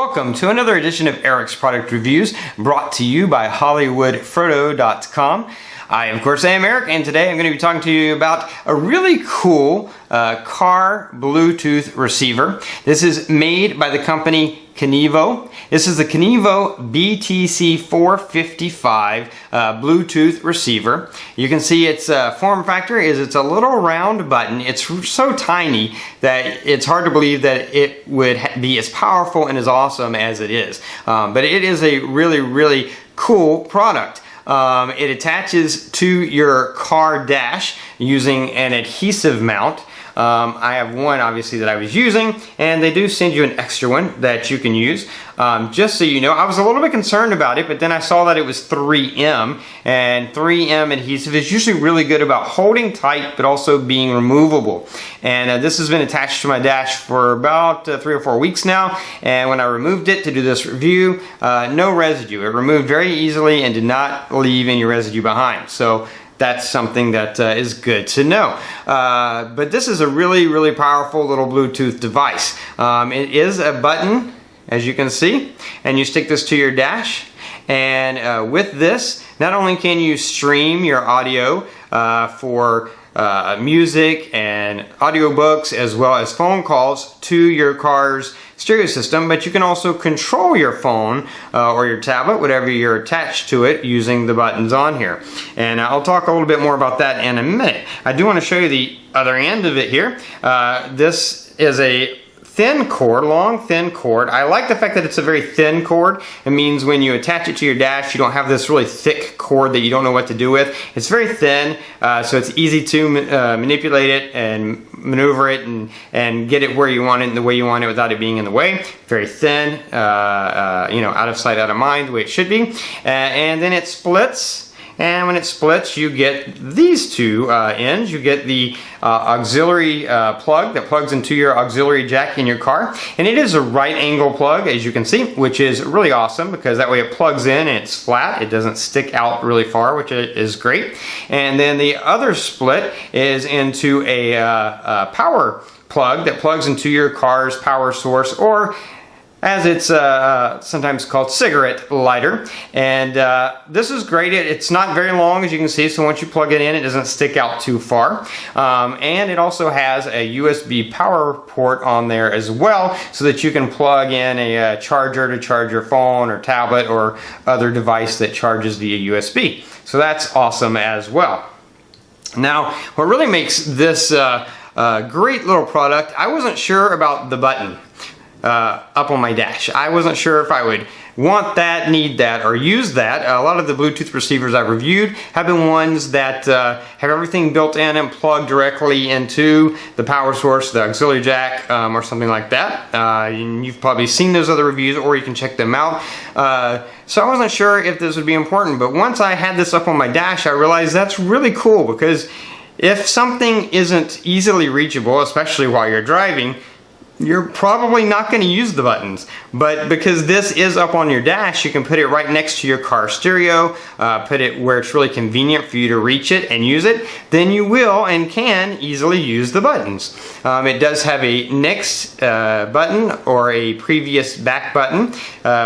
welcome to another edition of Eric's Product Reviews, brought to you by hollywoodfrodo.com. I, of course, am Eric, and today I'm going to be talking to you about a really cool car Bluetooth receiver. This is made by the company Kinivo. This is the Kinivo BTC 455 Bluetooth receiver. You can see its form factor is it's a little round button. It's so tiny that it's hard to believe that it would be as powerful and as awesome as it is. But it is a really cool product. It attaches to your car dash using an adhesive mount. I have one obviously that I was using, and they do send you an extra one that you can use. Just so you know, I was a little bit concerned about it, but then I saw that it was 3M, and 3M adhesive is usually really good about holding tight but also being removable. And this has been attached to my dash for about 3 or 4 weeks now, and when I removed it to do this review, no residue. It removed very easily and did not leave any residue behind. So that's something that is good to know. But this is a really powerful little Bluetooth device. It is a button, as you can see, and you stick this to your dash. And with this, not only can you stream your audio for music and audiobooks as well as phone calls to your car's stereo system, but you can also control your phone or your tablet, whatever you're attached to it, using the buttons on here. And I'll talk a little bit more about that in a minute. I do want to show you the other end of it here. This is a thin cord, long thin cord. I like the fact that it's a very thin cord. It means when you attach it to your dash, you don't have this really thick cord that you don't know what to do with. It's very thin, so it's easy to manipulate it and maneuver it and get it where you want it and the way you want it without it being in the way. Very thin, you know, out of sight, out of mind, the way it should be. And then it splits. And when it splits, you get these two ends. You get the auxiliary plug that plugs into your auxiliary jack in your car. And it is a right angle plug, as you can see, which is really awesome because that way it plugs in and it's flat. It doesn't stick out really far, which is great. And then the other split is into a power plug that plugs into your car's power source, or as it's sometimes called, cigarette lighter. And this is great. It's not very long, as you can see, so once you plug it in, it doesn't stick out too far. And it also has a USB power port on there as well, so that you can plug in a charger to charge your phone or tablet or other device that charges via USB. So that's awesome as well. Now, what really makes this great little product, I wasn't sure about the button up on my dash. I wasn't sure if I would want that, need that, or use that. A lot of the Bluetooth receivers I've reviewed have been ones that have everything built in and plugged directly into the power source, the auxiliary jack, or something like that. You've probably seen those other reviews, or you can check them out. So I wasn't sure if this would be important, but once I had this up on my dash, I realized that's really cool, because if something isn't easily reachable, especially while you're driving, you're probably not going to use the buttons. But because this is up on your dash, you can put it right next to your car stereo, put it where it's really convenient for you to reach it and use it, then you will and can easily use the buttons. It does have a next button or a previous back button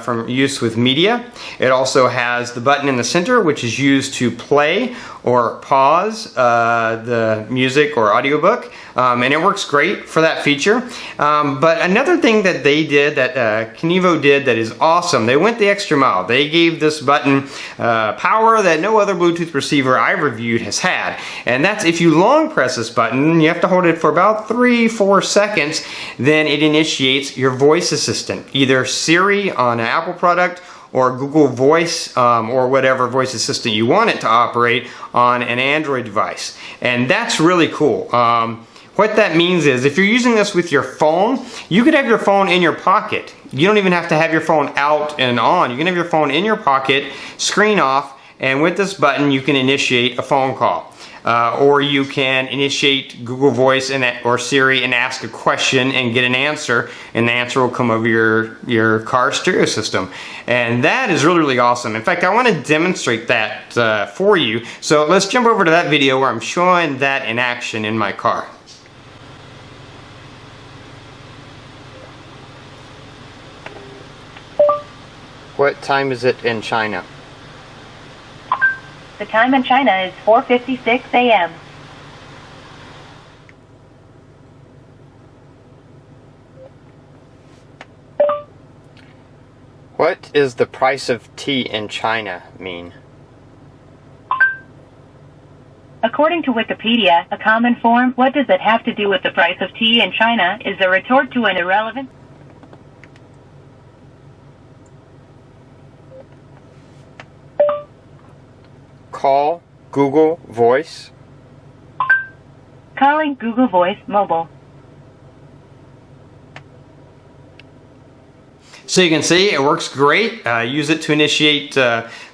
from use with media. It also has the button in the center, which is used to play or pause the music or audiobook, and it works great for that feature. But another thing that they did, that Kinivo did, that is awesome, they went the extra mile. They gave this button power that no other Bluetooth receiver I've reviewed has had, and that's if you long press this button, you have to hold it for about 3-4 seconds, then it initiates your voice assistant, either Siri on an Apple product or Google Voice, or whatever voice assistant you want it to operate on an Android device. And that's really cool. What that means is, if you're using this with your phone, you could have your phone in your pocket. You don't even have to have your phone out and on. You can have your phone in your pocket, screen off, and with this button you can initiate a phone call. Or you can initiate Google Voice or Siri and ask a question and get an answer, and the answer will come over your car stereo system. And that is really awesome. In fact, I want to demonstrate that for you. So let's jump over to that video where I'm showing that in action in my car. What time is it in China? The time in China is 4:56 a.m. What is the price of tea in China mean? According to Wikipedia, a common form, what does it have to do with the price of tea in China, is a retort to an irrelevant. Call Google Voice. Calling Google Voice Mobile. So you can see it works great. Use it to initiate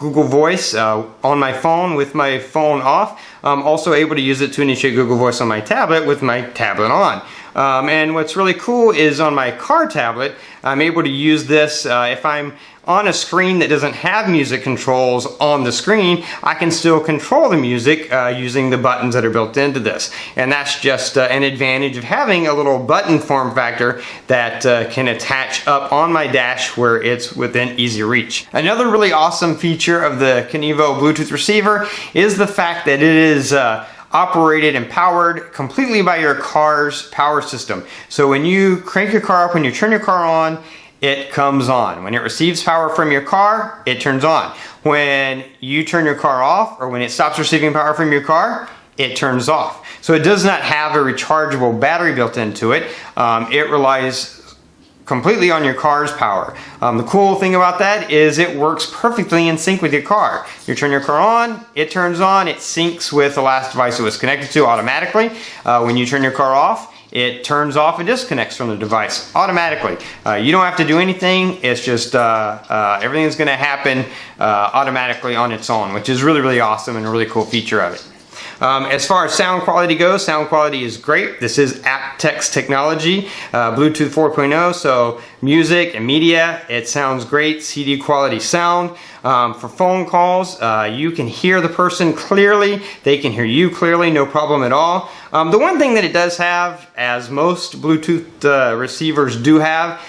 Google Voice on my phone with my phone off. I'm also able to use it to initiate Google Voice on my tablet with my tablet on. And what's really cool is on my car tablet, I'm able to use this if I'm on a screen that doesn't have music controls on the screen. I can still control the music using the buttons that are built into this. And that's just an advantage of having a little button form factor that can attach up on my dash where it's within easy reach. Another really awesome feature of the Kinivo Bluetooth receiver is the fact that it is operated and powered completely by your car's power system. So when you crank your car up, when you turn your car on, it comes on. When it receives power from your car, it turns on. When you turn your car off, or when it stops receiving power from your car, it turns off. So it does not have a rechargeable battery built into it. It relies completely on your car's power. The cool thing about that is it works perfectly in sync with your car. You turn your car on, it turns on, it syncs with the last device it was connected to automatically. When you turn your car off, it turns off and disconnects from the device automatically. You don't have to do anything. It's just everything's going to happen automatically on its own, which is really, really awesome and a really cool feature of it. As far as sound quality goes, sound quality is great. This is Apt-X technology, Bluetooth 4.0, so music and media, it sounds great, CD quality sound. For phone calls, you can hear the person clearly, they can hear you clearly, no problem at all. The one thing that it does have, as most Bluetooth receivers do have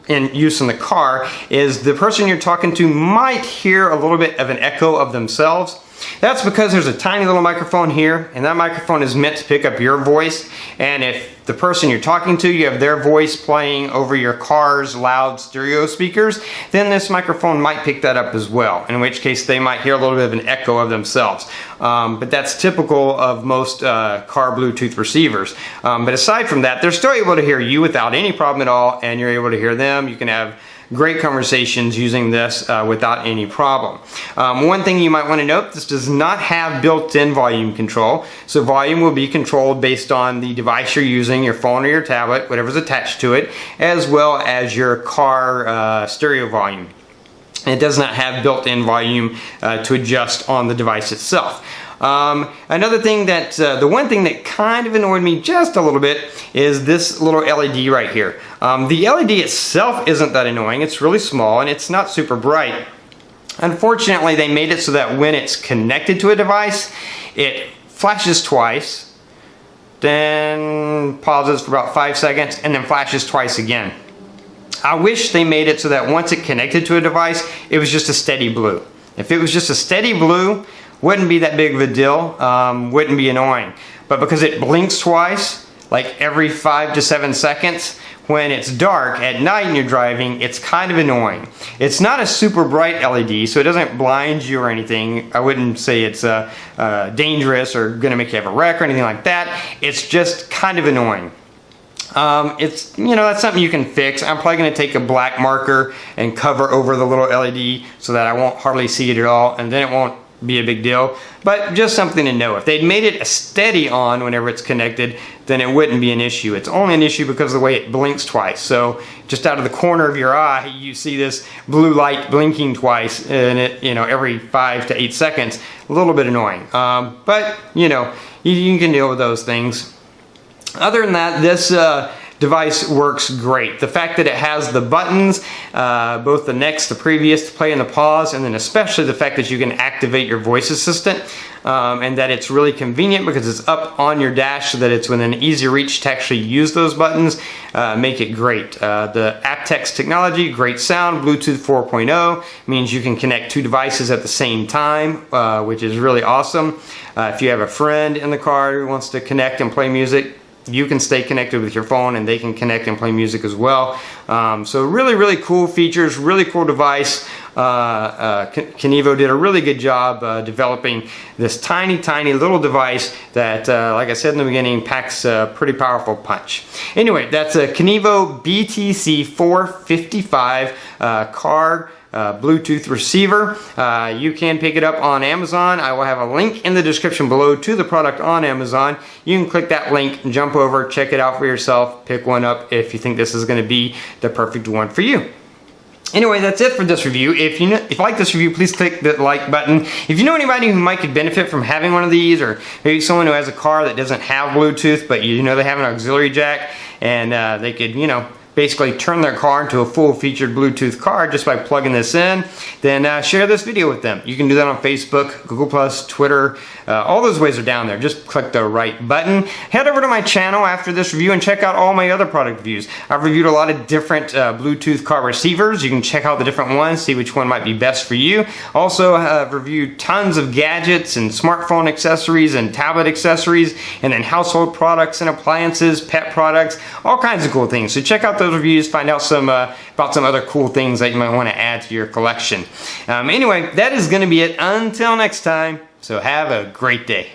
in use in the car, is the person you're talking to might hear a little bit of an echo of themselves. That's because there's a tiny little microphone here, and that microphone is meant to pick up your voice. And if the person you're talking to, you have their voice playing over your car's loud stereo speakers, then this microphone might pick that up as well, in which case they might hear a little bit of an echo of themselves. But that's typical of most car Bluetooth receivers. But aside from that, they're still able to hear you without any problem at all, and you're able to hear them. You can have great conversations using this without any problem. One thing you might want to note, this does not have built-in volume control. So volume will be controlled based on the device you're using, your phone or your tablet, whatever's attached to it, as well as your car stereo volume. It does not have built-in volume to adjust on the device itself. Another thing that, the one thing that kind of annoyed me just a little bit is this little LED right here. The LED itself isn't that annoying. It's really small and it's not super bright. Unfortunately, they made it so that when it's connected to a device, it flashes twice, then pauses for about 5 seconds, and then flashes twice again. I wish they made it so that once it connected to a device, it was just a steady blue. If it was just a steady blue, wouldn't be that big of a deal, wouldn't be annoying. But because it blinks twice, like every 5 to 7 seconds, when it's dark at night and you're driving, it's kind of annoying. It's not a super bright LED, so it doesn't blind you or anything. I wouldn't say it's dangerous or gonna make you have a wreck or anything like that. It's just kind of annoying. It's, you know, that's something you can fix. I'm probably going to take a black marker and cover over the little LED so that I won't hardly see it at all, and then it won't be a big deal. But just something to know. If they'd made it a steady on whenever it's connected, then it wouldn't be an issue. It's only an issue because of the way it blinks twice. So just out of the corner of your eye, you see this blue light blinking twice, and it, you know, every 5 to 8 seconds. A little bit annoying. But, you know, you can deal with those things. Other than that, this device works great. The fact that it has the buttons, both the next, the previous, to play and the pause, and then especially the fact that you can activate your voice assistant, and that it's really convenient because it's up on your dash so that it's within easy reach to actually use those buttons, make it great. The Apt-X technology, great sound, Bluetooth 4.0, means you can connect two devices at the same time, which is really awesome. If you have a friend in the car who wants to connect and play music, you can stay connected with your phone and they can connect and play music as well. So really cool features, really cool device. Kinivo did a really good job developing this tiny little device that, like I said in the beginning, packs a pretty powerful punch. Anyway, that's a Kinivo BTC 455 card Bluetooth receiver. You can pick it up on Amazon. I will have a link in the description below to the product on Amazon. You can click that link, jump over, check it out for yourself, pick one up if you think this is going to be the perfect one for you. Anyway, that's it for this review. If you like this review, please click the like button. If you know anybody who might could benefit from having one of these, or maybe someone who has a car that doesn't have Bluetooth, but you know they have an auxiliary jack, and they could, basically turn their car into a full-featured Bluetooth car just by plugging this in, then share this video with them. You can do that on Facebook, Google+, Twitter, all those ways are down there. Just click the right button. Head over to my channel after this review and check out all my other product reviews. I've reviewed a lot of different Bluetooth car receivers. You can check out the different ones, see which one might be best for you. Also, I've reviewed tons of gadgets and smartphone accessories and tablet accessories, and then household products and appliances, pet products, all kinds of cool things. So check out those reviews, find out about some other cool things that you might want to add to your collection. Anyway, that is going to be it until next time, so have a great day.